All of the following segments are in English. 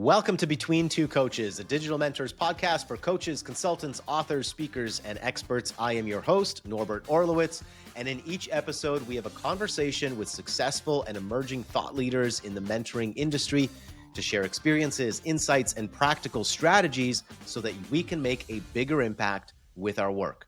Welcome to Between Two Coaches, a digital mentors podcast for coaches, consultants, authors, speakers, and experts. I am your host, Norbert Orlewicz, and in each episode, we have a conversation with successful and emerging thought leaders in the mentoring industry to share experiences, insights, and practical strategies so that we can make a bigger impact with our work.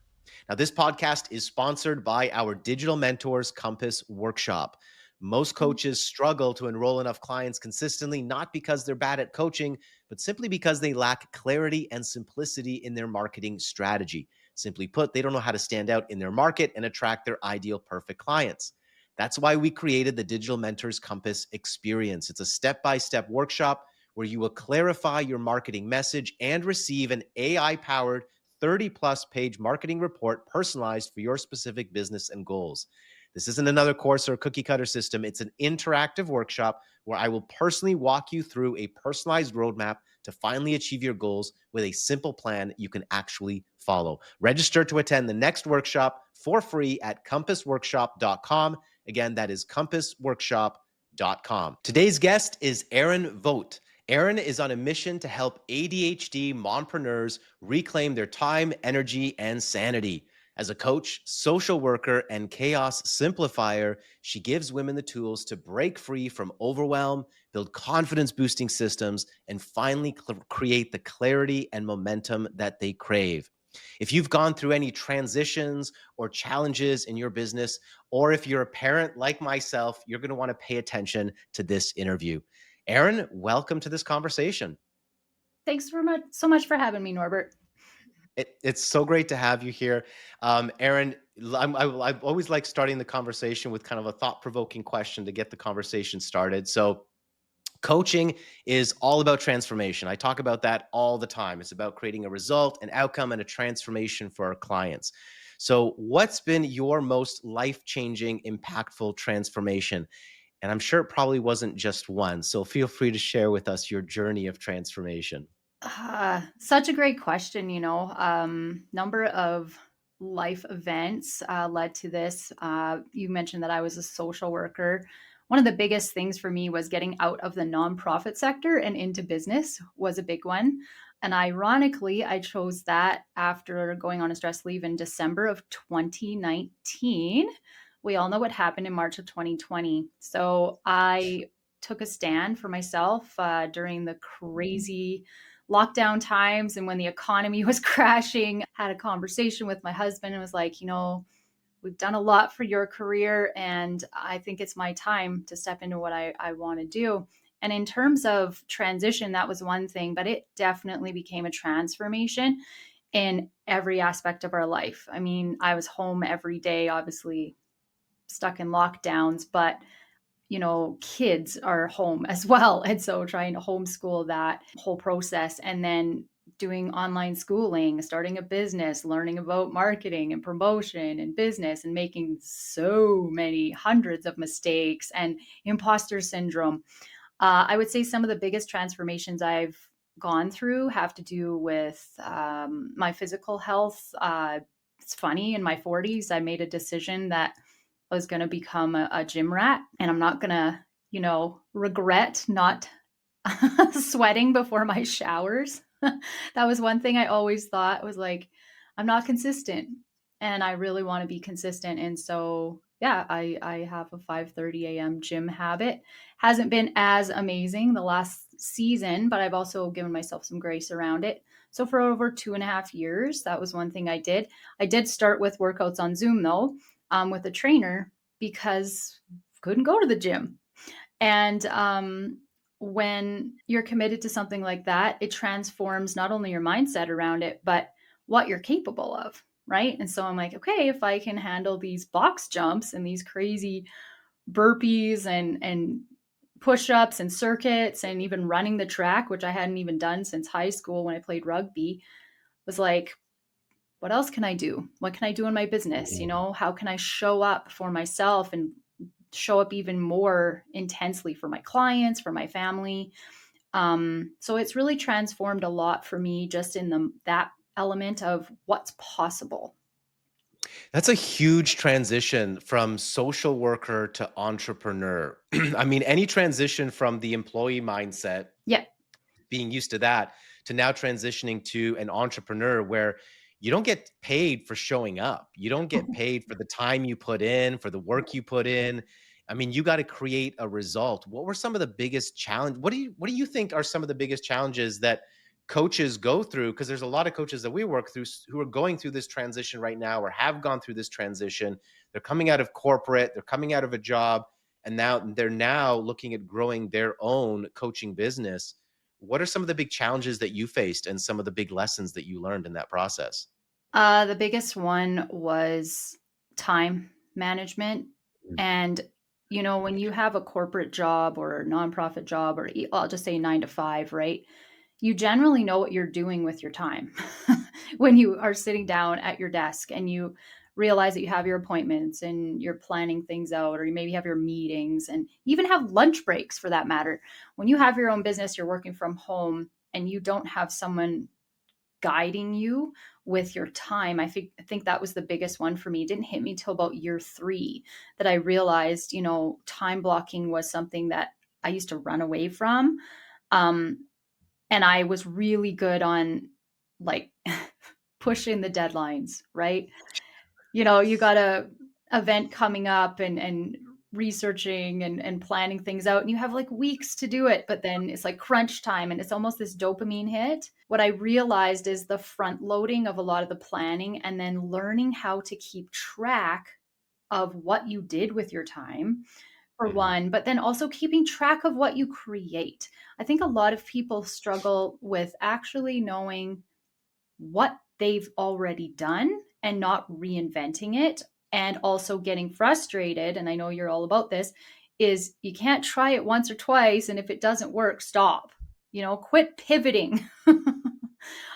Now, this podcast is sponsored by our Digital Mentors Compass Workshop. Most coaches struggle to enroll enough clients consistently, not because they're bad at coaching, but simply because they lack clarity and simplicity in their marketing strategy. Simply put, they don't know how to stand out in their market and attract their ideal perfect clients. That's why we created the Digital Mentors Compass experience. It's a step-by-step workshop where you will clarify your marketing message and receive an AI-powered 30-plus page marketing report personalized for your specific business and goals. This isn't another course or a cookie cutter system. It's an interactive workshop where I will personally walk you through a personalized roadmap to finally achieve your goals with a simple plan you can actually follow. Register to attend the next workshop for free at compassworkshop.com. Again, that is compassworkshop.com. Today's guest is Erin Vogt. Erin is on a mission to help ADHD mompreneurs reclaim their time, energy, and sanity. As a coach, social worker, and chaos simplifier, she gives women the tools to break free from overwhelm, build confidence-boosting systems, and finally create the clarity and momentum that they crave. If you've gone through any transitions or challenges in your business, or if you're a parent like myself, you're going to want to pay attention to this interview. Erin, welcome to this conversation. Thanks so much for having me, Norbert. It's so great to have you here. Erin, I always like starting the conversation with kind of a thought-provoking question to get the conversation started. So coaching is all about transformation. I talk about that all the time. It's about creating a result, an outcome, and a transformation for our clients. So what's been your most life-changing, impactful transformation? And I'm sure it probably wasn't just one. So feel free to share with us your journey of transformation. Such a great question. Number of life events led to this. You mentioned that I was a social worker. One of the biggest things for me was getting out of the nonprofit sector and into business was a big one. And ironically, I chose that after going on a stress leave in December of 2019. We all know what happened in March of 2020. So I took a stand for myself during the crazy lockdown times and when the economy was crashing. Had a conversation with my husband and was like, we've done a lot for your career, and I think it's my time to step into what I want to do. And in terms of transition, that was one thing, but it definitely became a transformation in every aspect of our life. I mean, I was home every day, obviously stuck in lockdowns, but kids are home as well. And so trying to homeschool that whole process and then doing online schooling, starting a business, learning about marketing and promotion and business and making so many hundreds of mistakes and imposter syndrome. I would say some of the biggest transformations I've gone through have to do with my physical health. It's funny, in my 40s, I made a decision that I was going to become a gym rat, and I'm not going to, regret not sweating before my showers. That was one thing I always thought was like, I'm not consistent and I really want to be consistent. And so, yeah, I have a 5:30 a.m. gym habit. Hasn't been as amazing the last season, but I've also given myself some grace around it. So for over 2.5 years, that was one thing I did. I did start with workouts on Zoom though, with a trainer because couldn't go to the gym. And when you're committed to something like that, it transforms not only your mindset around it, but what you're capable of. Right. And so I'm like, okay, if I can handle these box jumps and these crazy burpees and push-ups and circuits and even running the track, which I hadn't even done since high school when I played rugby, was like, what else can I do? What can I do in my business? How can I show up for myself and show up even more intensely for my clients, for my family? So it's really transformed a lot for me just in that element of what's possible. That's a huge transition from social worker to entrepreneur. I mean, any transition from the employee mindset Yeah. being used to that to now transitioning to an entrepreneur where you don't get paid for showing up. You don't get paid for the time you put in, for the work you put in. I mean, you got to create a result. What were some of the biggest challenge? What do you think are some of the biggest challenges that coaches go through? Because there's a lot of coaches that we work through who are going through this transition right now or have gone through this transition. They're coming out of corporate, they're coming out of a job, and now they're now looking at growing their own coaching business. What are some of the big challenges that you faced and some of the big lessons that you learned in that process? The biggest one was time management. Mm. And, when you have a corporate job or a nonprofit job, or I'll just say 9 to 5, right? You generally know what you're doing with your time when you are sitting down at your desk and you realize that you have your appointments and you're planning things out, or you maybe have your meetings and even have lunch breaks for that matter. When you have your own business, you're working from home and you don't have someone guiding you with your time. I think that was the biggest one for me. It didn't hit me till about year 3 that I realized, time blocking was something that I used to run away from. Um, and I was really good on like pushing the deadlines, right? You got a event coming up and researching and planning things out, and you have like weeks to do it, but then it's like crunch time and it's almost this dopamine hit. What I realized is the front loading of a lot of the planning and then learning how to keep track of what you did with your time for Mhm. one, but then also keeping track of what you create. I think a lot of people struggle with actually knowing what they've already done and not reinventing it, and also getting frustrated, and I know you're all about this, is you can't try it once or twice, and if it doesn't work, stop. Quit pivoting.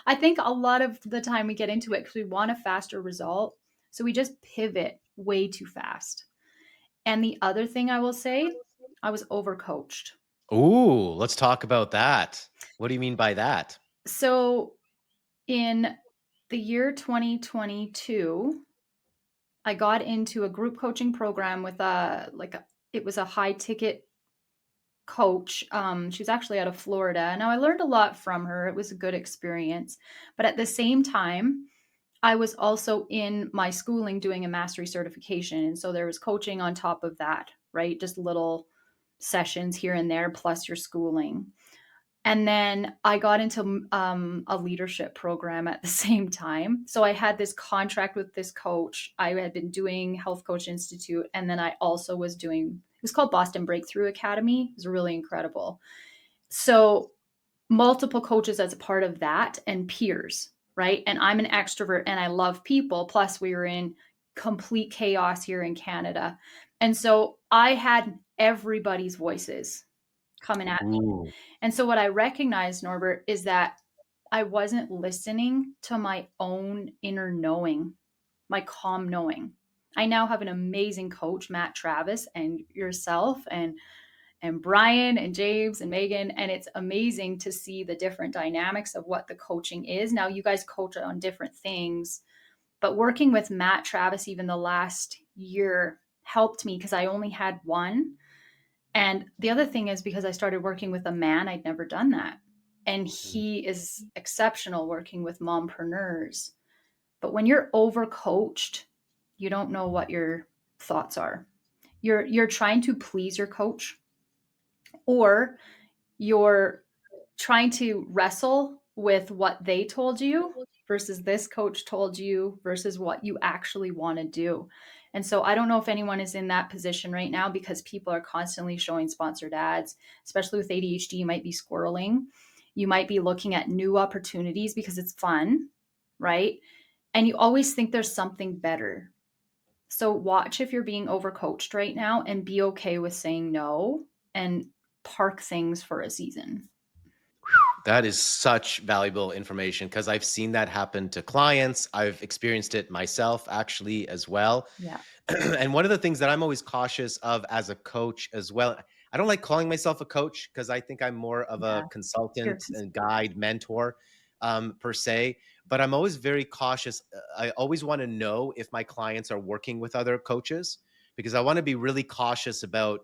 I think a lot of the time we get into it because we want a faster result, so we just pivot way too fast. And the other thing I will say, I was overcoached. Ooh, let's talk about that. What do you mean by that? So in the year 2022, I got into a group coaching program with it was a high ticket coach. She was actually out of Florida. Now I learned a lot from her. It was a good experience. But at the same time, I was also in my schooling doing a mastery certification. And so there was coaching on top of that, right? Just little sessions here and there, plus your schooling. And then I got into a leadership program at the same time. So I had this contract with this coach. I had been doing Health Coach Institute. And then I also was doing, it was called Boston Breakthrough Academy. It was really incredible. So multiple coaches as a part of that and peers, right? And I'm an extrovert and I love people. Plus, we were in complete chaos here in Canada. And so I had everybody's voices coming at me. Ooh. And so what I recognized, Norbert, is that I wasn't listening to my own inner knowing, my calm knowing. I now have an amazing coach, Matt Travis, and yourself, and Brian and James and Megan. And it's amazing to see the different dynamics of what the coaching is. Now, you guys coach on different things, but working with Matt Travis, even the last year, helped me because I only had one. And the other thing is because I started working with a man, I'd never done that. And Mhm. he is exceptional working with mompreneurs. But when you're overcoached, you don't know what your thoughts are. You're trying to please your coach, or you're trying to wrestle with what they told you versus this coach told you versus what you actually want to do. And so I don't know if anyone is in that position right now because people are constantly showing sponsored ads, especially with ADHD. You might be squirreling. You might be looking at new opportunities because it's fun, right? And you always think there's something better. So watch if you're being overcoached right now and be okay with saying no and park things for a season. That is such valuable information because I've seen that happen to clients. I've experienced it myself actually as well. Yeah. And one of the things that I'm always cautious of as a coach as well, I don't like calling myself a coach because I think I'm more of a Yeah. You're consultant cons and guide mentor per se. But I'm always very cautious. I always want to know if my clients are working with other coaches because I want to be really cautious about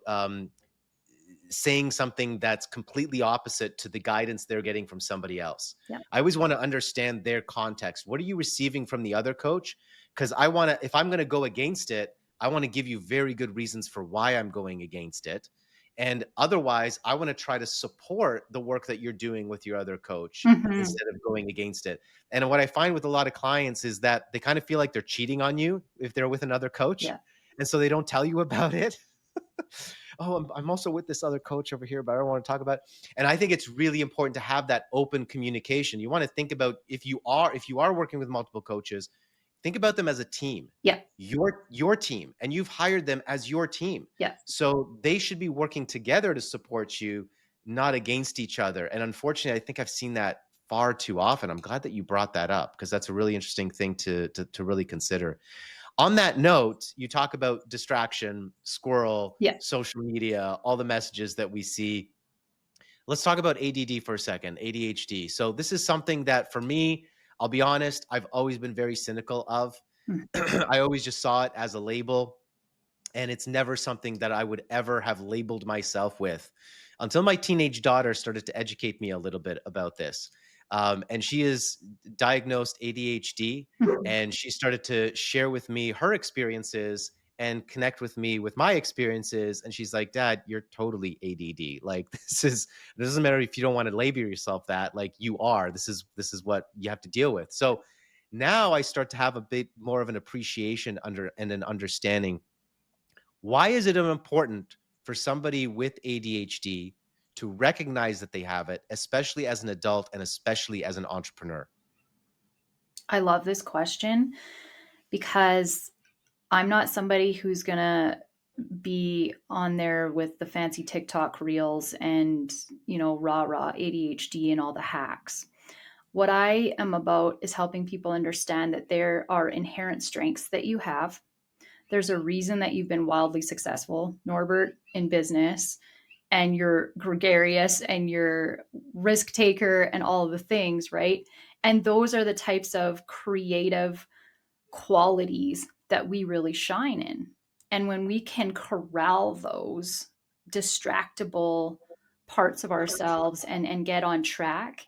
saying something that's completely opposite to the guidance they're getting from somebody else. Yeah. I always want to understand their context. What are you receiving from the other coach? Because I want to, if I'm going to go against it, I want to give you very good reasons for why I'm going against it. And otherwise, I want to try to support the work that you're doing with your other coach Mhm. instead of going against it. And what I find with a lot of clients is that they kind of feel like they're cheating on you if they're with another coach. Yeah. And so they don't tell you about it. Oh, I'm also with this other coach over here, but I don't want to talk about it. And I think it's really important to have that open communication. You want to think about if you are working with multiple coaches, think about them as a team, Yeah. your team, and you've hired them as your team. Yeah. So they should be working together to support you, not against each other. And unfortunately, I think I've seen that far too often. I'm glad that you brought that up because that's a really interesting thing to really consider. On that note, you talk about distraction, squirrel, Yeah. social media, all the messages that we see. Let's talk about ADD for a second, ADHD. So this is something that for me, I'll be honest, I've always been very cynical of. Mm. I always just saw it as a label, and it's never something that I would ever have labeled myself with until my teenage daughter started to educate me a little bit about this. And she is diagnosed ADHD, Mhm. and she started to share with me her experiences and connect with me with my experiences. And she's like, Dad, you're totally ADD. Like, it doesn't matter if you don't want to label yourself that, like you are. This is what you have to deal with. So now I start to have a bit more of an appreciation under and an understanding. Why is it important for somebody with ADHD to recognize that they have it, especially as an adult and especially as an entrepreneur? I love this question because I'm not somebody who's going to be on there with the fancy TikTok reels and, rah rah ADHD and all the hacks. What I am about is helping people understand that there are inherent strengths that you have. There's a reason that you've been wildly successful, Norbert, in business, and you're gregarious and you're risk taker and all of the things, right? And those are the types of creative qualities that we really shine in. And when we can corral those distractible parts of ourselves and get on track,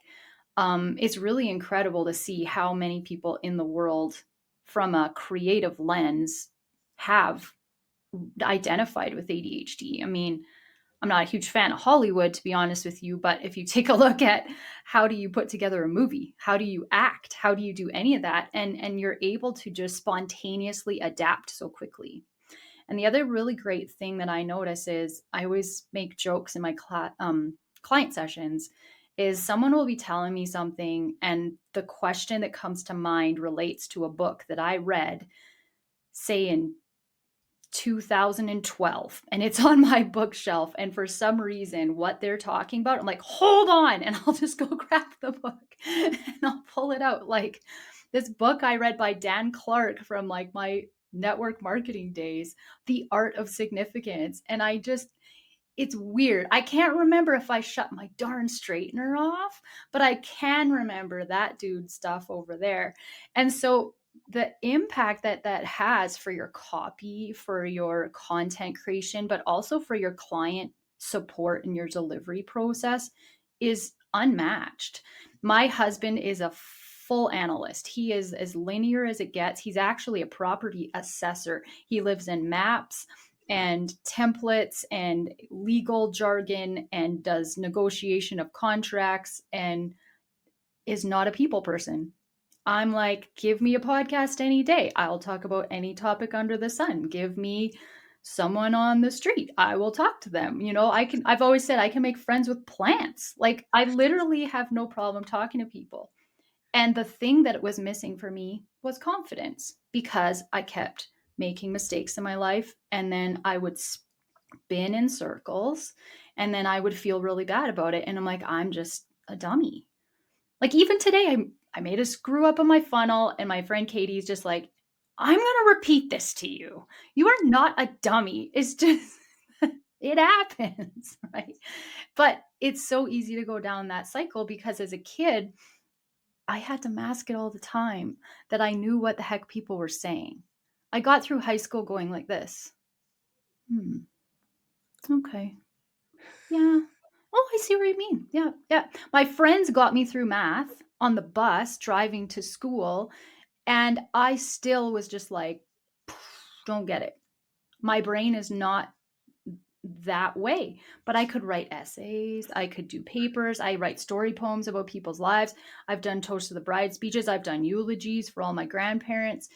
it's really incredible to see how many people in the world, from a creative lens, have identified with ADHD. I mean, I'm not a huge fan of Hollywood, to be honest with you, but if you take a look at how do you put together a movie, how do you act, how do you do any of that, and you're able to just spontaneously adapt so quickly. And the other really great thing that I notice is I always make jokes in my client sessions. Is someone will be telling me something, and the question that comes to mind relates to a book that I read, say in 2012, and it's on my bookshelf, and for some reason what they're talking about, I'm like, hold on, and I'll just go grab the book and I'll pull it out. Like this book I read by Dan Clark from like my network marketing days, The Art of Significance. And it's weird. I can't remember if I shut my darn straightener off, but I can remember that dude stuff over there. And so the impact that that has for your copy, for your content creation, but also for your client support and your delivery process is unmatched. My husband is a full analyst. He is as linear as it gets. He's actually a property assessor. He lives in maps and templates and legal jargon and does negotiation of contracts and is not a people person. I'm like, give me a podcast any day. I'll talk about any topic under the sun. Give me someone on the street. I will talk to them. I've always said I can make friends with plants. Like I literally have no problem talking to people. And the thing that was missing for me was confidence because I kept making mistakes in my life and then I would spin in circles and then I would feel really bad about it and I'm like I'm just a dummy. Like even today I made a screw up on my funnel and my friend Katie's just like I'm going to repeat this to you. You are not a dummy. It's just it happens, right? But it's so easy to go down that cycle because as a kid I had to mask it all the time that I knew what the heck people were saying. I got through high school going like this. Hmm, okay. Yeah. Oh, I see what you mean. Yeah, yeah. My friends got me through math on the bus driving to school, and I still was just like, don't get it. My brain is not that way, but I could write essays, I could do papers, I write story poems about people's lives. I've done toast to the bride speeches, I've done eulogies for all my grandparents.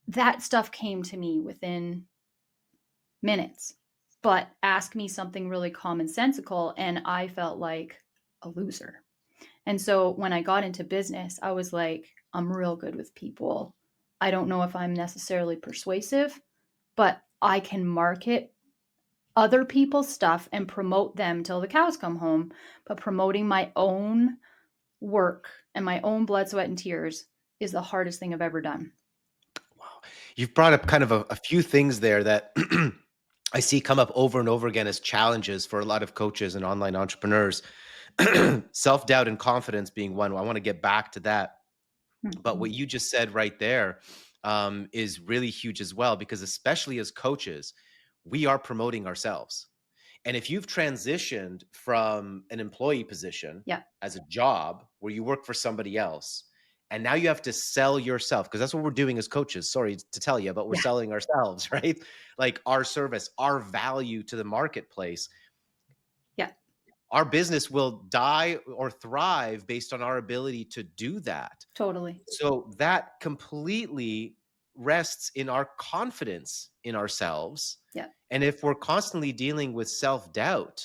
That stuff came to me within minutes. But ask me something really commonsensical, and I felt like a loser. And so when I got into business, I was like, I'm real good with people. I don't know if I'm necessarily persuasive, but I can market other people's stuff and promote them till the cows come home. But promoting my own work and my own blood, sweat, and tears is the hardest thing I've ever done. Wow. You've brought up kind of a few things there that I see come up over and over again as challenges for a lot of coaches and online entrepreneurs. Self-doubt and confidence being one. I want to get back to that. But what Mhm. you just said right there is really huge as well, because especially as coaches, we are promoting ourselves. And if you've transitioned from an employee position Yeah. as a job where you work for somebody else, and now you have to sell yourself, because that's what we're doing as coaches. Sorry to tell you, but we're Yeah. selling ourselves, right? Like our service, our value to the marketplace. Yeah. Our business will die or thrive based on our ability to do that. Totally. So that completely rests in our confidence in ourselves. Yeah. And if we're constantly dealing with self doubt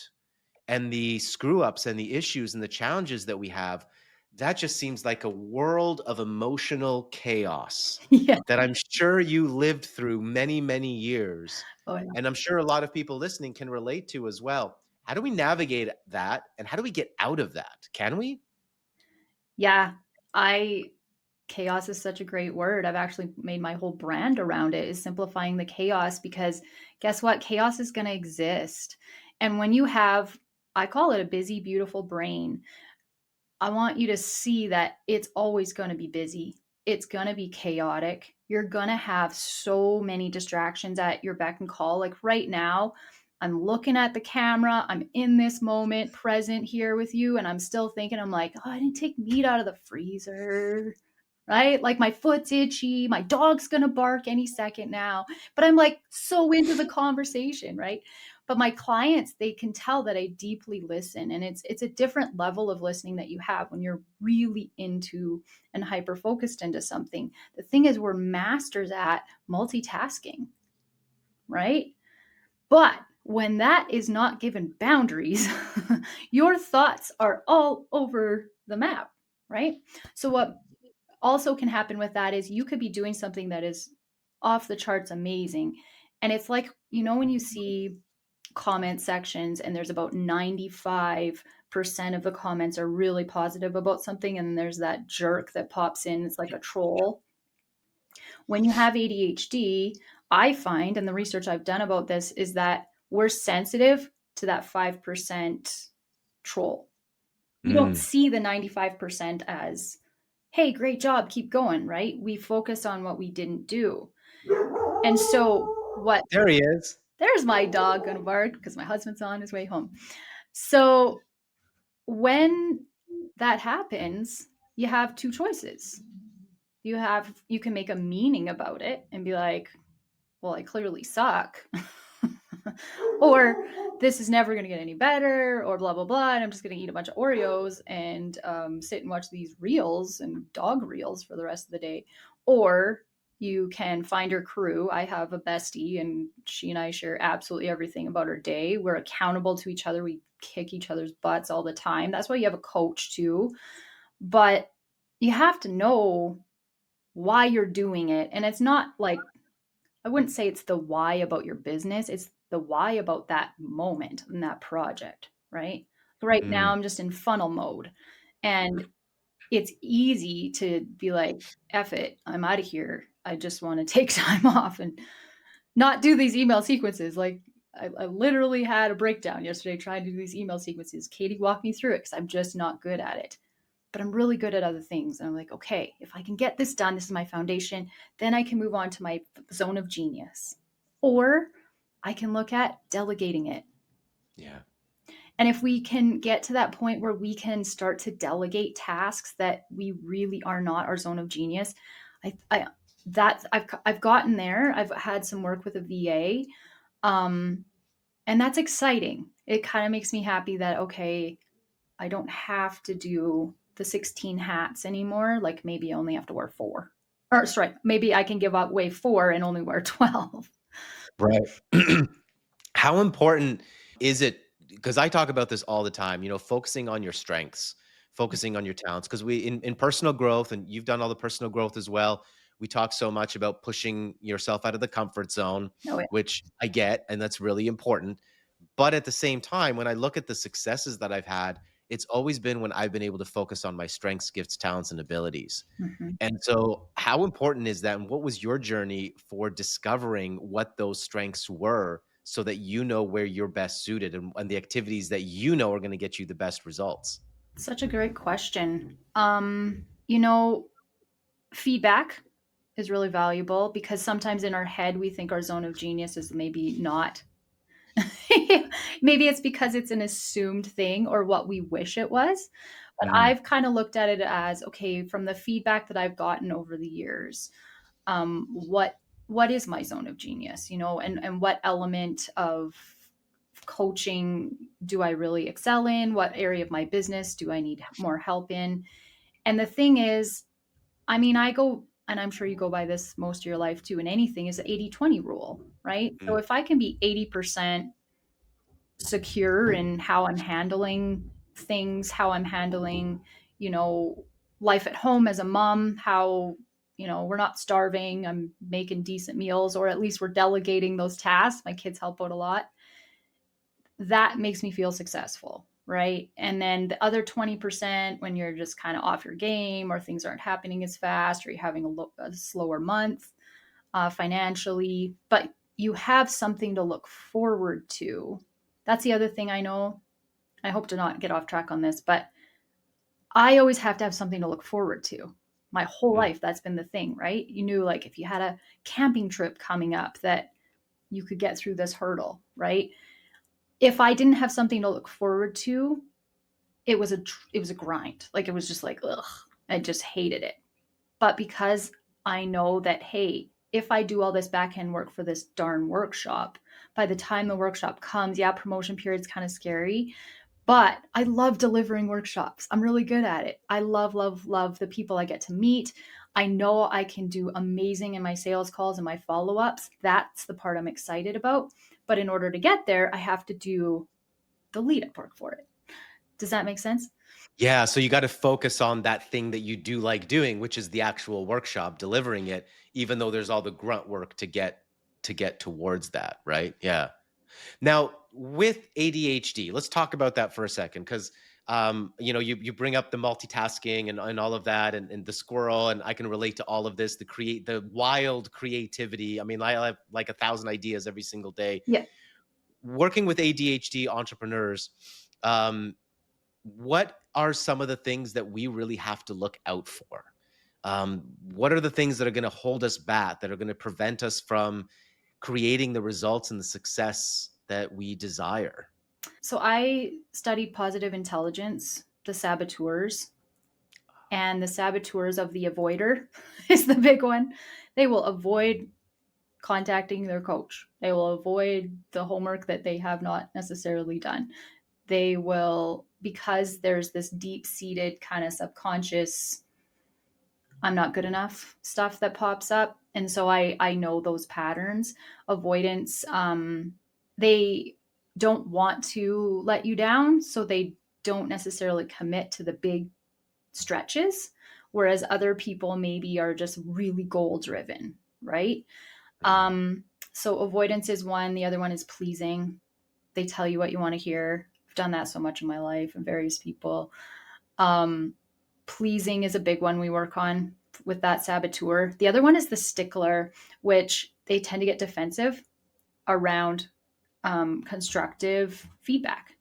and the screw ups and the issues and the challenges that we have, that just seems like a world of emotional chaos Yeah. that I'm sure you lived through many, many years. Oh, yeah. And I'm sure a lot of people listening can relate to as well. How do we navigate that? And how do we get out of that? Can we? Yeah. I Chaos is such a great word. I've actually made my whole brand around it, is simplifying the chaos, because guess what? Chaos is going to exist. And when you have, I call it a busy, beautiful brain, I want you to see that it's always going to be busy. It's going to be chaotic. You're going to have so many distractions at your beck and call. Like right now, I'm looking at the camera. I'm in this moment, present here with you. And I'm still thinking, I'm like, oh, I didn't take meat out of the freezer, right? Like my foot's itchy. My dog's going to bark any second now. But I'm like so into the conversation, right? But my clients, they can tell that I deeply listen, and it's a different level of listening that you have when you're really into and hyper focused into something. The thing is, we're masters at multitasking, right? But when that is not given boundaries, your thoughts are all over the map, right? So what also can happen with that is you could be doing something that is off the charts amazing, and it's like, when you see comment sections and there's about 95% of the comments are really positive about something, and then there's that jerk that pops in, it's like a troll. When you have ADHD, I find, and the research I've done about this is that we're sensitive to that 5% troll. We don't Mm. see the 95% as, hey, great job, keep going, right? We focus on what we didn't do. And so what There he is. there's my dog gonna bark because my husband's on his way home. So when that happens, you have two choices. You can make a meaning about it and be like, well, I clearly suck. Or this is never going to get any better, or blah blah blah, and I'm just going to eat a bunch of Oreos and sit and watch these reels and dog reels for the rest of the day. Or you can find your crew. I have a bestie, and she and I share absolutely everything about our day. We're accountable to each other. We kick each other's butts all the time. That's why you have a coach too. But you have to know why you're doing it. And it's not like, I wouldn't say it's the why about your business, it's the why about that moment and that project, right? Right now, Mm. I'm just in funnel mode, and it's easy to be like, F it, I'm out of here. I just want to take time off and not do these email sequences. Like, I literally had a breakdown yesterday trying to do these email sequences. Katie walked me through it because I'm just not good at it. But I'm really good at other things. And I'm like, okay, if I can get this done, this is my foundation, then I can move on to my zone of genius. Or I can look at delegating it. Yeah. And if we can get to that point where we can start to delegate tasks that we really are not our zone of genius, I that I've gotten there. I've had some work with a VA, um, and that's exciting. It kind of makes me happy that okay, I don't have to do the 16 hats anymore. Like maybe I only have to wear four, or sorry, maybe I can give away four and only wear 12. Right. How important is it? Because I talk about this all the time, focusing on your strengths, focusing on your talents. Because in personal growth, and you've done all the personal growth as well, we talk so much about pushing yourself out of the comfort zone, No, it, which I get, and that's really important. But at the same time, when I look at the successes that I've had, it's always been when I've been able to focus on my strengths, gifts, talents, and abilities. mhm. And so, how important is that? And what was your journey for discovering what those strengths were so that you know where you're best suited and the activities that you know are going to get you the best results? Such a great question. Feedback is really valuable because sometimes in our head we think our zone of genius is maybe not. Maybe it's because it's an assumed thing or what we wish it was. But Mm, I've kind of looked at it as okay, from the feedback that I've gotten over the years, what is my zone of genius, and what element of coaching do I really excel in? What area of my business do I need more help in? And the thing is, I mean, I go, and I'm sure you go by this most of your life too, in anything, is the 80-20 rule, right? So mm, if I can be 80% secure in how I'm handling things, how I'm handling, you know, life at home as a mom, how, we're not starving, I'm making decent meals, or at least we're delegating those tasks. My kids help out a lot. That makes me feel successful. Right. And then the other 20%, when you're just kind of off your game or things aren't happening as fast or you're having a slower month financially, but you have something to look forward to. That's the other thing I know. I hope to not get off track on this, but I always have to have something to look forward to. My whole mm. life, that's been the thing, right? You knew like if you had a camping trip coming up that you could get through this hurdle, right? If I didn't have something to look forward to, it was a grind. Like it was just like ugh, I just hated it. But because I know that hey, if I do all this back end work for this darn workshop, by the time the workshop comes, yeah, promotion period's kind of scary, but I love delivering workshops. I'm really good at it. I love, love, love the people I get to meet. I know I can do amazing in my sales calls and my follow ups. That's the part I'm excited about. But in order to get there, I have to do the lead up work for it. Does that make sense? Yeah, so you got to focus on that thing that you do like doing, which is the actual workshop, delivering it, even though there's all the grunt work to get towards that, right? Yeah. Now, with ADHD, let's talk about that for a second, because you bring up the multitasking and all of that, and the squirrel, and I can relate to all of this. The wild creativity. I mean, I have like 1,000 ideas every single day. Yeah. Working with ADHD entrepreneurs, what are some of the things that we really have to look out for? What are the things that are going to hold us back, that are going to prevent us from creating the results and the success that we desire? So I studied positive intelligence, the saboteurs, and the saboteurs of the avoider is the big one. They will avoid contacting their coach. They will avoid the homework that they have not necessarily done. They will, because there's this deep seated kind of subconscious, I'm not good enough stuff that pops up. And so I know those patterns. Avoidance, they don't want to let you down. So they don't necessarily commit to the big stretches. Whereas other people maybe are just really goal driven, right? Mm, Um, so avoidance is one. The other one is pleasing. They tell you what you want to hear. I've done that so much in my life and various people. Um, Pleasing is a big one we work on with that saboteur. The other one is the stickler, which they tend to get defensive around constructive feedback.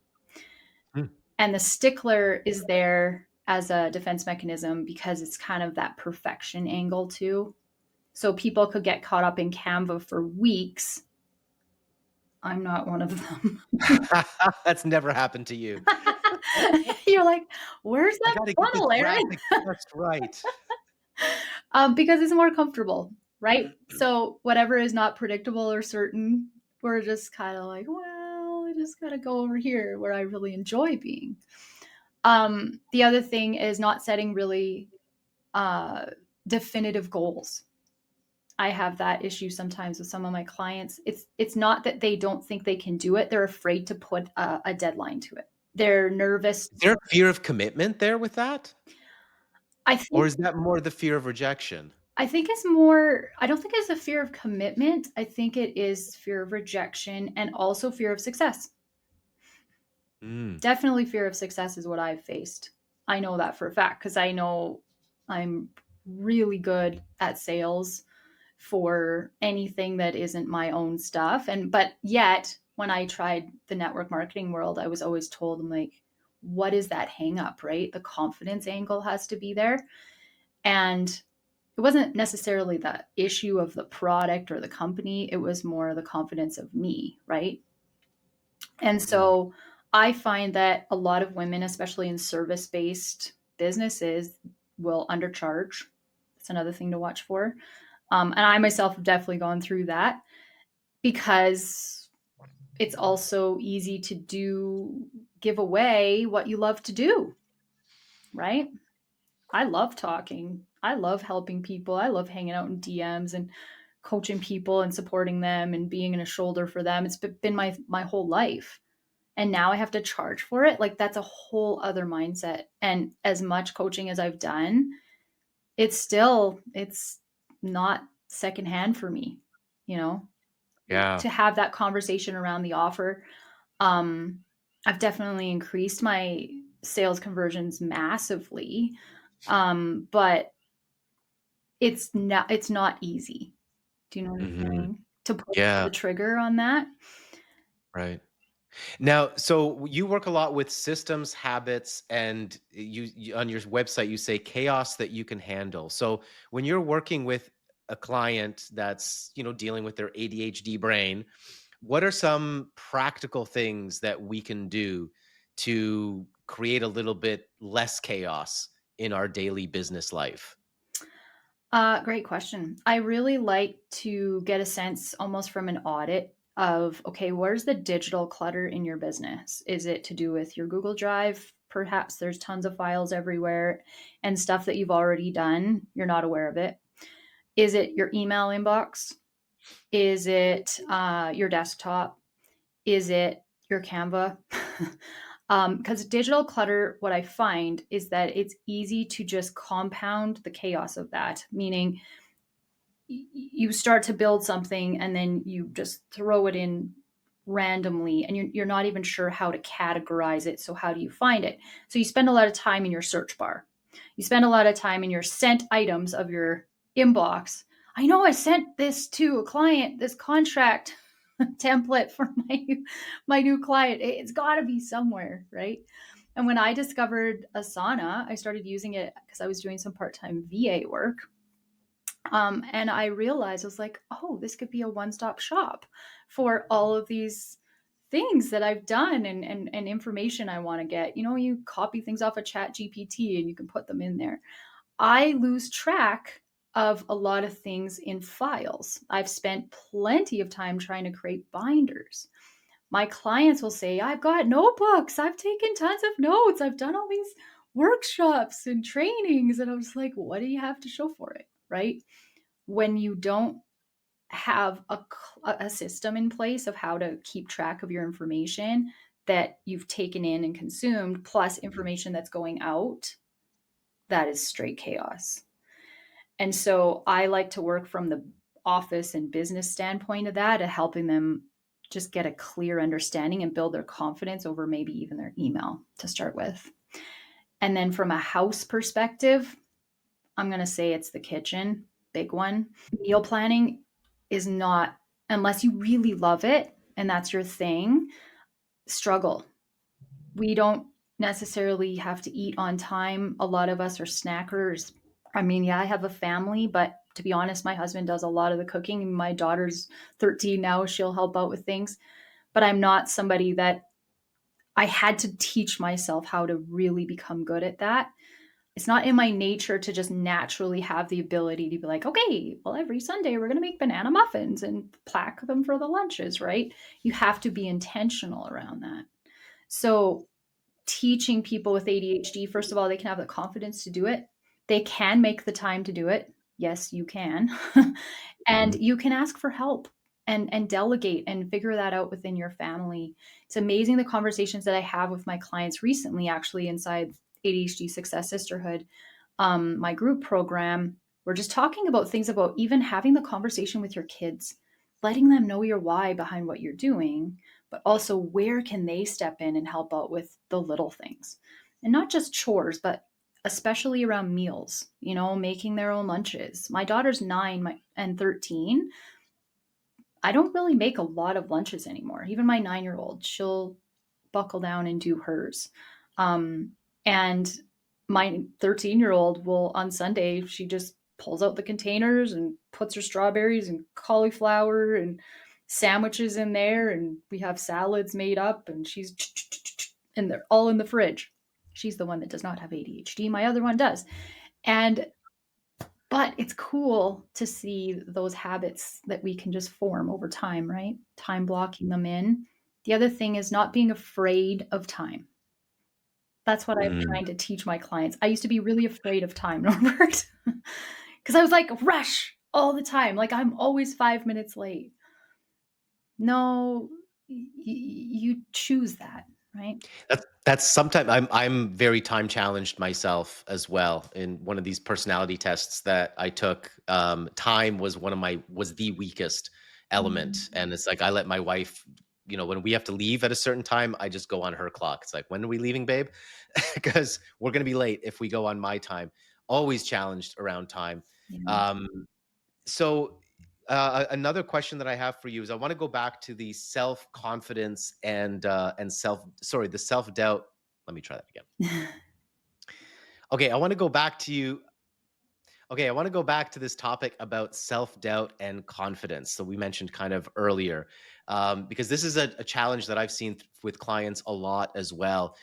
mm, And the stickler is there as a defense mechanism because it's kind of that perfection angle too. So people could get caught up in Canva for weeks I'm not one of them. That's never happened to you. You're like, "Where's I that gotta get the funnel, Erin?" graphic just right. Because it's more comfortable, right? So whatever is not predictable or certain, we're just kind of like, well, I just gotta go over here where I really enjoy being. The other thing is not setting really uh, definitive goals. I have that issue sometimes with some of my clients. It's not that they don't think they can do it; they're afraid to put a deadline to it. They're nervous. Is there a fear of commitment there with that? I Or think is that more the fear of rejection? I think it's more, I don't think it's a fear of commitment. I think it is fear of rejection and also fear of success. Mm, Definitely fear of success is what I've faced. I know that for a fact because I know I'm really good at sales for anything that isn't my own stuff. And but yet when I tried the network marketing world, I was always told, I'm like, what is that hang up, right? The confidence angle has to be there. And it wasn't necessarily the issue of the product or the company, it was more the confidence of me, right? And mm, so I find that a lot of women, especially in service based businesses, will undercharge. That's another thing to watch for. And I myself have definitely gone through that because it's also easy to give away what you love to do, right? I love talking. I love helping people. I love hanging out in DMs and coaching people and supporting them and being in a shoulder for them. It's been my whole life. And now I have to charge for it. Like that's a whole other mindset. And as much coaching as I've done, it's not secondhand for me, you know, yeah. to have that conversation around the offer. Um, I've definitely increased my sales conversions massively. But it's not easy. Do you know what I'm Mhm. saying? To pull Yeah, the trigger on that. right. Now, so you work a lot with systems, habits, and you on your website, you say chaos that you can handle. So when you're working with a client that's, dealing with their ADHD brain, what are some practical things that we can do to create a little bit less chaos in our daily business life? Great question. I really like to get a sense almost from an audit of, okay, where's the digital clutter in your business? Is it to do with your Google Drive? Perhaps there's tons of files everywhere and stuff that you've already done. You're not aware of it. Is it your email inbox? Is it your desktop? Is it your Canva? Because digital clutter, what I find is that it's easy to just compound the chaos of that, meaning you start to build something and then you just throw it in randomly and you're not even sure how to categorize it. So, how do you find it? So, you spend a lot of time in your search bar, you spend a lot of time in your sent items of your inbox. I know I sent this to a client, this contract template for my new client. It's got to be somewhere, right? And when I discovered Asana, I started using it because I was doing some part-time VA work. And I realized I was like, oh, this could be a one-stop shop for all of these things that I've done and information I want to get. You know, you copy things off of Chat GPT and you can put them in there. I lose track of a lot of things in files. I've spent plenty of time trying to create binders. My clients will say, I've got notebooks, I've taken tons of notes, I've done all these workshops and trainings. And I was like, what do you have to show for it? Right? When you don't have a system in place of how to keep track of your information that you've taken in and consumed, plus Mhm. information that's going out, that is straight chaos. And so I like to work from the office and business standpoint of that, of helping them just get a clear understanding and build their confidence over maybe even their email to start with. And then from a house perspective, I'm going to say it's the kitchen, big one. Meal planning is not, unless you really love it and that's your thing, struggle. We don't necessarily have to eat on time. A lot of us are snackers. I mean, yeah, I have a family, but to be honest, my husband does a lot of the cooking. My daughter's 13 now. She'll help out with things. but I'm not somebody that I had to teach myself how to really become good at that. It's not in my nature to just naturally have the ability to be like, okay, well, every Sunday we're going to make banana muffins and pack them for the lunches, right? You have to be intentional around that. So, teaching people with ADHD, first of all, they can have the confidence to do it. They can make the time to do it. Yes, you can. And you can ask for help and delegate and figure that out within your family. It's amazing the conversations that I have with my clients recently, actually, inside ADHD Success Sisterhood, my group program. We're just talking about things about even having the conversation with your kids, letting them know your why behind what you're doing, but also where can they step in and help out with the little things. And not just chores, but especially around meals, making their own lunches. My daughter's 9 and 13. I don't really make a lot of lunches anymore. Even my 9-year-old, she'll buckle down and do hers. And my 13-year-old will, on Sunday, she just pulls out the containers and puts her strawberries and cauliflower and sandwiches in there. And we have salads made up, and and they're all in the fridge. She's the one that does not have ADHD. My other one does. But it's cool to see those habits that we can just form over time, right? Time blocking them in. The other thing is not being afraid of time. That's what I'm Mm. trying to teach my clients. I used to be really afraid of time, Norbert, because I was like, rush all the time. Like, I'm always 5 minutes late. No, you choose that, right? That's sometimes I'm very time challenged myself as well. In one of these personality tests that I took, time was the weakest element, Mm, and it's like I let my wife, when we have to leave at a certain time, I just go on her clock. It's like, when are we leaving, babe? Because we're gonna be late if we go on my time. Always challenged around time. yeah. Um, so, another question that I have for you is I want to go back to the self confidence and the self doubt. Let me try that again. Okay, I want to go back to you. Okay, I want to go back to this topic about self doubt and confidence. So we mentioned kind of earlier, because this is a challenge that I've seen with clients a lot as well.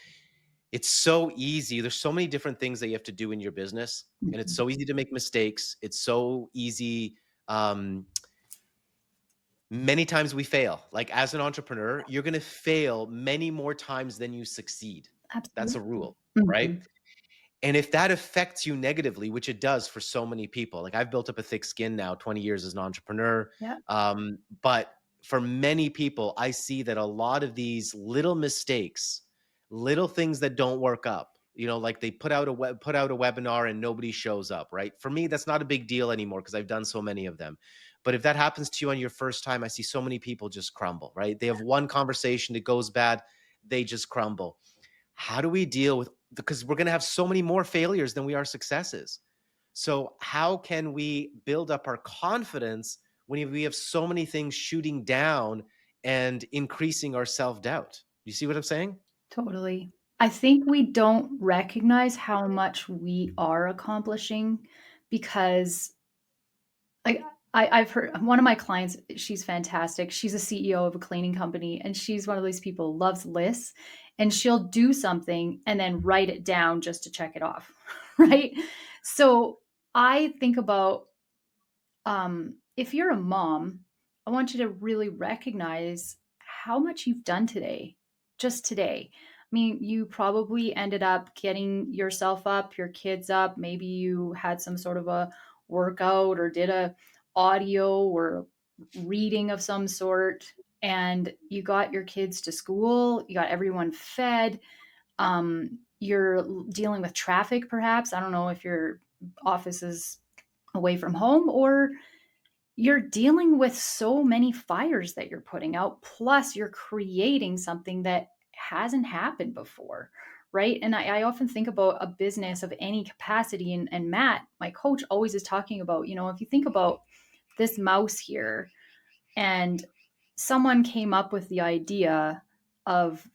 It's so easy. There's so many different things that you have to do in your business, and it's Mhm. so easy to make mistakes. It's so easy. Many times we fail. Like, as an entrepreneur, you're going to fail many more times than you succeed. That's a Absolutely. rule, right? Mhm. And if that affects you negatively, which it does for so many people, like, I've built up a thick skin now, 20 years as an entrepreneur. Yeah, But for many people, I see that a lot of these little mistakes, little things that don't work up, like they put out a webinar and nobody shows up, right? For me, that's not a big deal anymore because I've done so many of them. But if that happens to you on your first time, I see so many people just crumble, right? They have one conversation, it goes bad, they just crumble. How do we deal with, because we're going to have so many more failures than we are successes. So how can we build up our confidence when we have so many things shooting down and increasing our self-doubt? You see what I'm saying? totally. I think we don't recognize how much we are accomplishing because like I've heard one of my clients, she's fantastic. She's a CEO of a cleaning company, and she's one of these people who loves lists, and she'll do something and then write it down just to check it off, right? So I think about if you're a mom, I want you to really recognize how much you've done today, just today. I mean, you probably ended up getting yourself up, your kids up. Maybe you had some sort of a workout or did a audio or reading of some sort, and you got your kids to school, you got everyone fed. You're dealing with traffic, perhaps. I don't know if your office is away from home, or you're dealing with so many fires that you're putting out, plus you're creating something that hasn't happened before, right? And I often think about a business of any capacity, and Matt, my coach, always is talking about, if you think about this mouse here, and someone came up with the idea of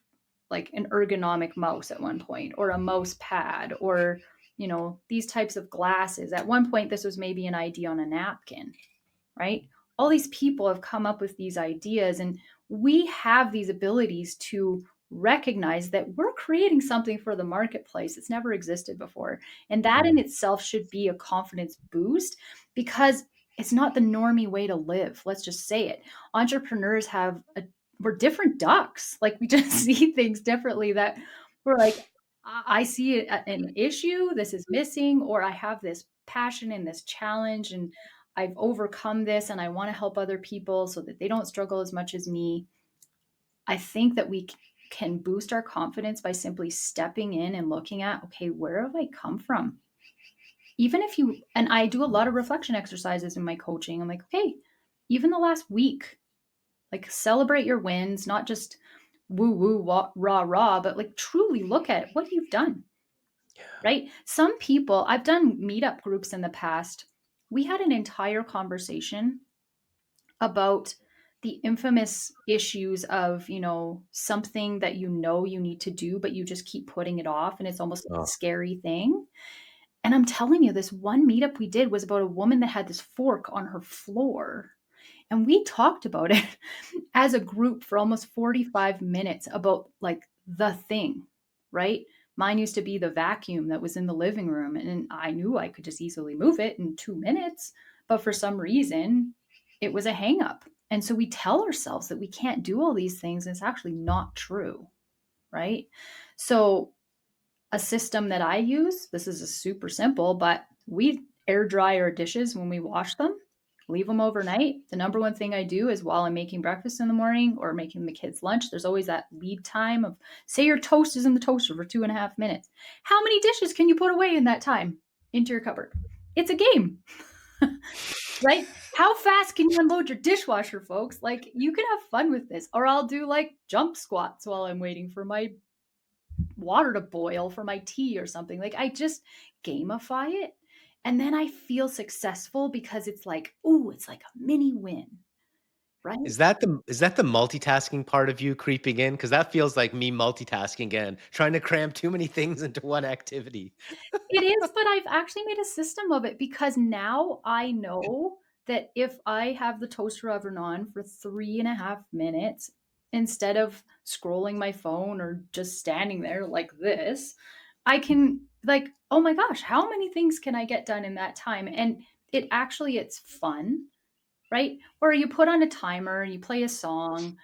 like an ergonomic mouse at one point, or a mouse pad, or these types of glasses. At one point, this was maybe an idea on a napkin, right? All these people have come up with these ideas, and we have these abilities to recognize that we're creating something for the marketplace that's never existed before. And that in Mm. itself should be a confidence boost, because it's not the normie way to live. Let's just say it. Entrepreneurs we're different ducks. Like, we just see things differently, that we're like, I see an issue, this is missing, or I have this passion and this challenge, and I've overcome this, and I want to help other people so that they don't struggle as much as me. I think that we can boost our confidence by simply stepping in and looking at, okay, where have I come from? Even if you, and I do a lot of reflection exercises in my coaching. I'm like, okay, even the last week, like, celebrate your wins, not just woo woo, rah rah, but like truly look at what you've done, right? Some people, I've done meetup groups in the past. We had an entire conversation about the infamous issues of, something that you need to do, but you just keep putting it off. And it's almost like a Oh, scary thing. And I'm telling you, this one meetup we did was about a woman that had this fork on her floor. And we talked about it as a group for almost 45 minutes about like the thing, right? Mine used to be the vacuum that was in the living room, and I knew I could just easily move it in 2 minutes. But for some reason, it was a hang up. And so we tell ourselves that we can't do all these things, and it's actually not true, right? So a system that I use, this is a super simple, but we air dry our dishes when we wash them, leave them overnight. The number one thing I do is, while I'm making breakfast in the morning or making the kids lunch, there's always that lead time of, say your toast is in the toaster for 2.5 minutes. How many dishes can you put away in that time into your cupboard? It's a game, right? How fast can you unload your dishwasher, folks? Like, you can have fun with this. Or I'll do like jump squats while I'm waiting for my water to boil for my tea or something. Like, I just gamify it. And then I feel successful because it's like, ooh, it's like a mini win, right? is that the multitasking part of you creeping in? Because that feels like me multitasking again, trying to cram too many things into one activity. It is, but I've actually made a system of it, because now I know that if I have the toaster oven on for 3.5 minutes, instead of scrolling my phone or just standing there like this, I can, like, oh my gosh, how many things can I get done in that time? And it's fun, right? Or you put on a timer and you play a song.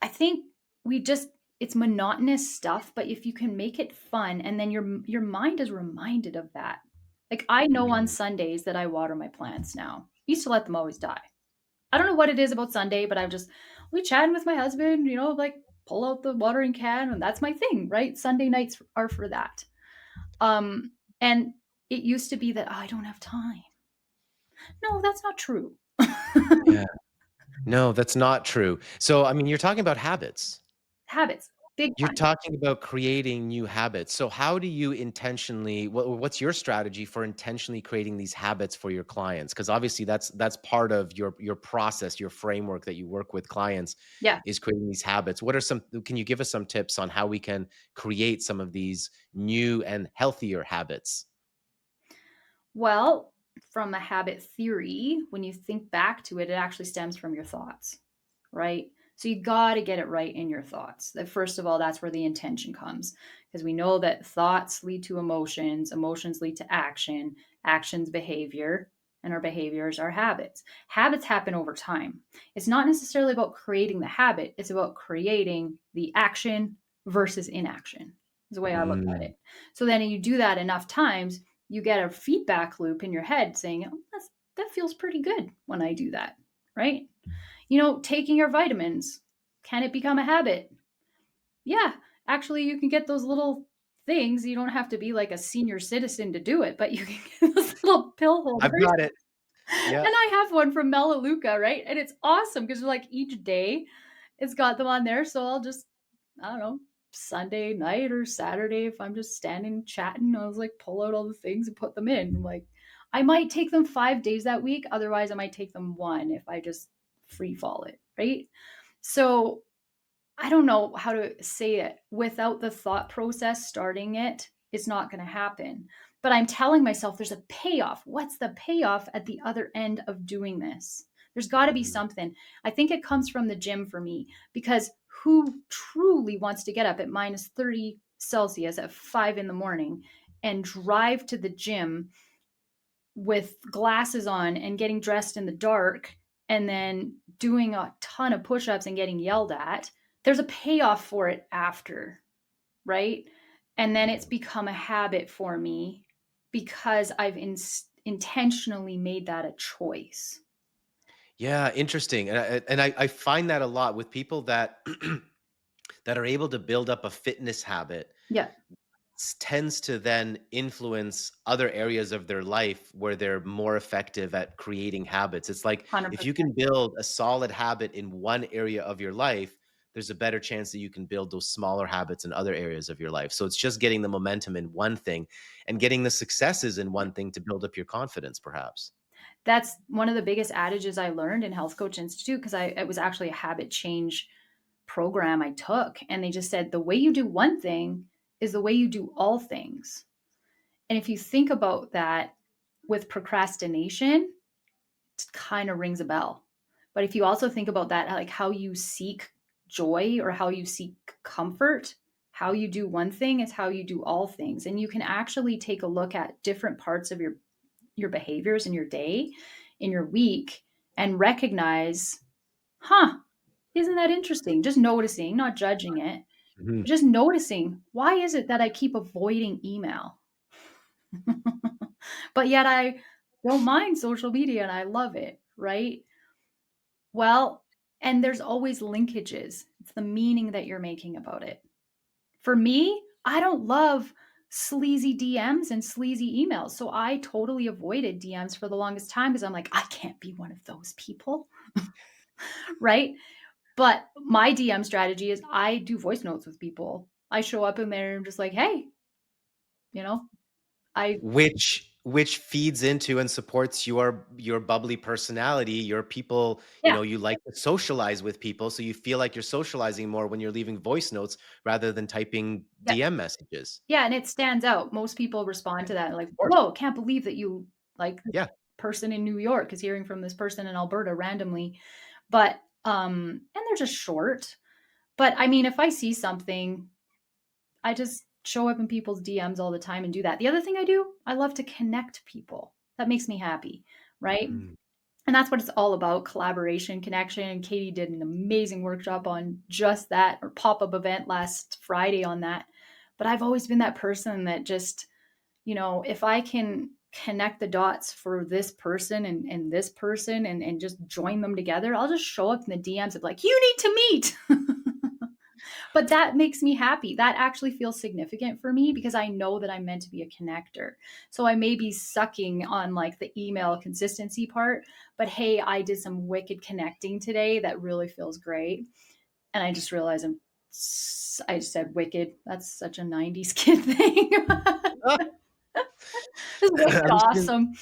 I think we just it's monotonous stuff, but if you can make it fun, and then your mind is reminded of that. Like, I know on Mm. Sundays that I water my plants now. I used to let them always die. I don't know what it is about Sunday, but we chatting with my husband, like, pull out the watering can, and that's my thing, right? Sunday nights are for that. And it used to be that, "Oh, I don't have time." No, that's not true. Yeah. No, that's not true. So, I mean, you're talking about habits. Habits, big You're time. talking about creating new habits. So how do you intentionally what's your strategy for intentionally creating these habits for your clients? Because obviously that's part of your process, your framework that you work with clients Yeah. is creating these habits. What are some can you give us some tips on how we can create some of these new and healthier habits? Well, from a habit theory, when you think back to it, it actually stems from your thoughts, right? So you got to get it right in your thoughts. That, first of all, that's where the intention comes, because we know that thoughts lead to emotions, emotions lead to action, actions behavior, and our behaviors are habits. Habits happen over time. It's not necessarily about creating the habit, it's about creating the action versus inaction. Is the way I look at Mm, it. So then you do that enough times, you get a feedback loop in your head saying, oh, that feels pretty good when I do that, right? Taking your vitamins, can it become a habit? Yeah, actually, you can get those little things. You don't have to be like a senior citizen to do it, but you can get those little pill I've holders. got it. And Yeah. I have one from Melaleuca, right? And it's awesome because like each day it's got them on there. So I'll just, I don't know, Sunday night or Saturday, if I'm just standing chatting, I was like, pull out all the things and put them in. Like, I might take them 5 days that week. Otherwise, I might take them one if I just free fall it, right? So I don't know how to say it without the thought process starting it. It's not going to happen. But I'm telling myself there's a payoff. What's the payoff at the other end of doing this? There's got to be Mhm. something. I think it comes from the gym for me, because who truly wants to get up at minus 30 Celsius at 5 in the morning and drive to the gym with glasses on and getting dressed in the dark and then doing a ton of push ups and getting yelled at? There's a payoff for it after, right? And then it's become a habit for me because I've intentionally made that a choice. Yeah, interesting. And I find that a lot with people that that are able to build up a fitness habit Yeah, tends to then influence other areas of their life where they're more effective at creating habits. It's like if you 100%. can build a solid habit in one area of your life, there's a better chance that you can build those smaller habits in other areas of your life. So it's just getting the momentum in one thing and getting the successes in one thing to build up your confidence, perhaps. That's one of the biggest adages I learned in Health Coach Institute, because it was actually a habit change program I took. And they just said the way you do one thing is the way you do all things. And if you think about that with procrastination, it kind of rings a bell. But if you also think about that, like how you seek joy or how you seek comfort, how you do one thing is how you do all things. And you can actually take a look at different parts of your behaviors in your day, in your week, and recognize, huh, isn't that interesting? Just noticing, not judging it, Mhm. just noticing, why is it that I keep avoiding email? But yet I don't mind social media and I love it, right? Well, and there's always linkages. It's the meaning that you're making about it. For me, I don't love sleazy DMs and sleazy emails. So I totally avoided DMs for the longest time because I'm like, I can't be one of those people, right? But my DM strategy is I do voice notes with people. I show up in there and I'm just like, hey, you know, I, Which feeds into and supports your bubbly personality, your people, yeah, you like to socialize with people, so you feel like you're socializing more when you're leaving voice notes rather than typing yeah, DM messages. yeah. And it stands out. Most people respond Yeah, to that like, of course. whoa, can't believe that you like this Yeah. person in New York is hearing from this person in Alberta randomly. But, and they're just short. But I mean, if I see something, I just show up in people's DMs all the time and do that. The other thing I do, I love to connect people. That makes me happy, right? Mhm. And that's what it's all about, collaboration, connection. And Katie did an amazing workshop on just that, or pop-up event last Friday on that. But I've always been that person that just, if I can connect the dots for this person and this person and just join them together, I'll just show up in the DMs of like, you need to meet. But that makes me happy. That actually feels significant for me because I know that I'm meant to be a connector. So I may be sucking on like the email consistency part, but hey, I did some wicked connecting today that really feels great. And I just realized I just said wicked. That's such a 90s kid thing. It's wicked At least you didn't awesome.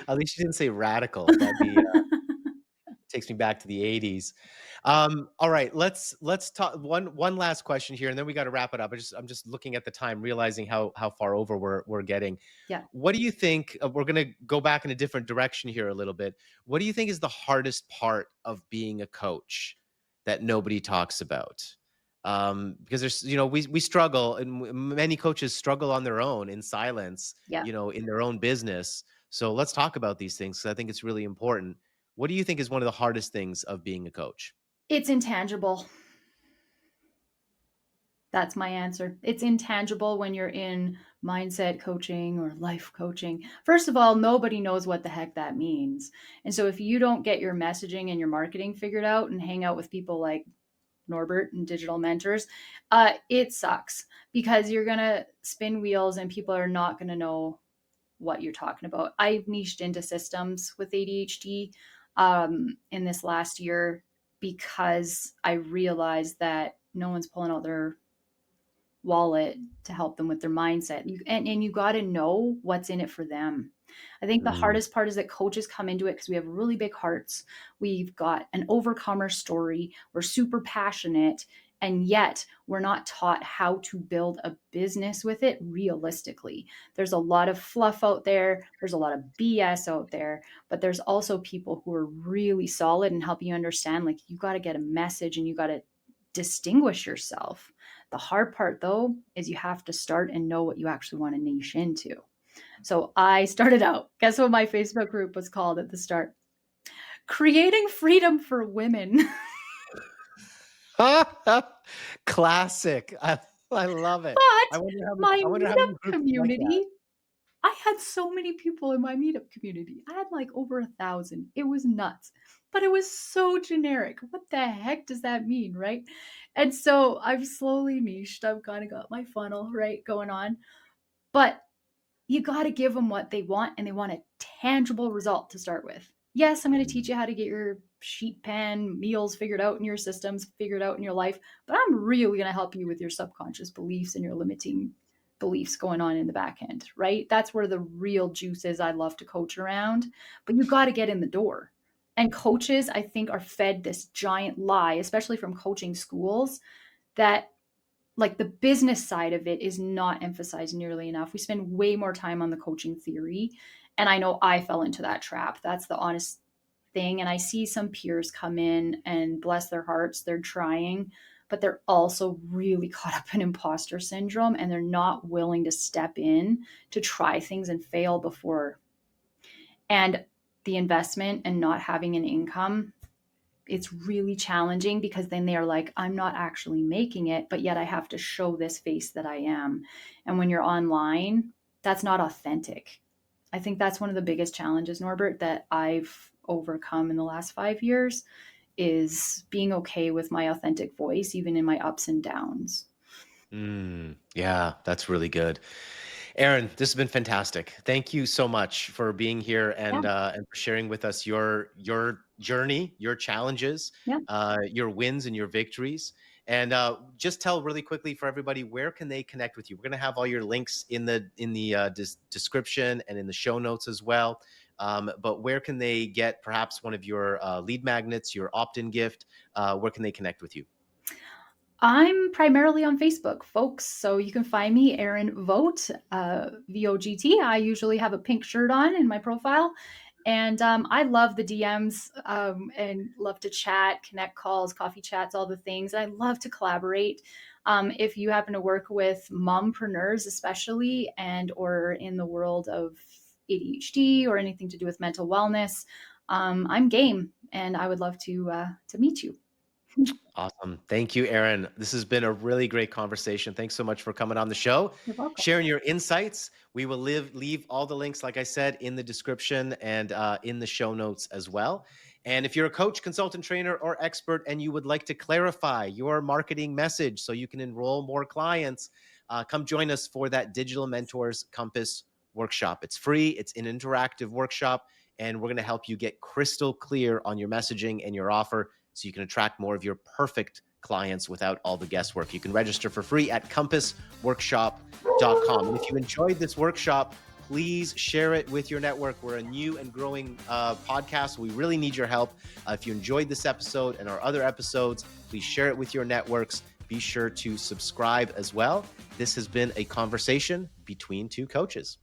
at least you didn't say radical. That'd be takes me back to the '80s. All right, let's talk one last question here, and then we got to wrap it up. I'm just looking at the time, realizing how far over we're getting. Yeah. What do you think? We're gonna go back in a different direction here a little bit. What do you think is the hardest part of being a coach that nobody talks about? Because there's, we struggle, and many coaches struggle on their own in silence, Yeah. in their own business. So let's talk about these things because I think it's really important. What do you think is one of the hardest things of being a coach? It's intangible. That's my answer. It's intangible when you're in mindset coaching or life coaching. First of all, nobody knows what the heck that means. And so if you don't get your messaging and your marketing figured out and hang out with people like Norbert and digital mentors, it sucks because you're going to spin wheels and people are not going to know what you're talking about. I've niched into systems with ADHD in this last year because I realized that no one's pulling out their wallet to help them with their mindset. And you got to know what's in it for them. I think the Mm, hardest part is that coaches come into it because we have really big hearts. We've got an overcomer story. We're super passionate. And yet we're not taught how to build a business with it realistically. There's a lot of fluff out there. There's a lot of BS out there, but there's also people who are really solid and helping you understand, like, you got to get a message and you got to distinguish yourself. The hard part though, is you have to start and know what you actually want to niche into. So I started out, guess what my Facebook group was called at the start? Creating Freedom for Women. Classic. I love it. But I wonder how my I wonder how many meetup groups like that. community, I had so many people in my meetup community. I had like over 1,000. It was nuts, but it was so generic. What the heck does that mean, right? And so I've slowly niched. I've kind of got my funnel, right, going on. But you got to give them what they want, and they want a tangible result to start with. Yes, I'm going to teach you how to get your sheet pan meals figured out in your systems, figured out in your life, but I'm really going to help you with your subconscious beliefs and your limiting beliefs going on in the back end, right? That's where the real juice is. I love to coach around, but you got to get in the door. And coaches, I think, are fed this giant lie, especially from coaching schools, that like the business side of it is not emphasized nearly enough. We spend way more time on the coaching theory. And I know I fell into that trap. That's the honest thing. And I see some peers come in and bless their hearts, they're trying, but they're also really caught up in imposter syndrome and they're not willing to step in to try things and fail before. And the investment and not having an income, it's really challenging because then they are like, I'm not actually making it, but yet I have to show this face that I am. And when you're online, that's not authentic. I think that's one of the biggest challenges, Norbert, that I've overcome in the last 5 years is being okay with my authentic voice, even in my ups and downs. Yeah, that's really good. Erin, this has been fantastic. Thank you so much for being here Yeah. and for sharing with us your journey, your challenges, Yeah. your wins and your victories. And just tell really quickly for everybody, where can they connect with you? We're going to have all your links in the description and in the show notes as well. But where can they get perhaps one of your lead magnets, your opt-in gift? Where can they connect with you? I'm primarily on Facebook, folks. So you can find me, Erin Vogt, VOGT. I usually have a pink shirt on in my profile. And I love the DMs and love to chat, connect calls, coffee chats, all the things. I love to collaborate. If you happen to work with mompreneurs, especially, and or in the world of ADHD or anything to do with mental wellness, I'm game, and I would love to meet you. Awesome. Thank you, Erin. This has been a really great conversation. Thanks so much for coming on the show, You're welcome. sharing your insights. We will leave all the links, like I said, in the description and in the show notes as well. And if you're a coach, consultant, trainer, or expert, and you would like to clarify your marketing message so you can enroll more clients, come join us for that Digital Mentors Compass workshop. It's free. It's an interactive workshop, and we're going to help you get crystal clear on your messaging and your offer so you can attract more of your perfect clients without all the guesswork. You can register for free at compassworkshop.com. And if you enjoyed this workshop, please share it with your network. We're a new and growing podcast. We really need your help. If you enjoyed this episode and our other episodes, please share it with your networks. Be sure to subscribe as well. This has been a conversation between two coaches.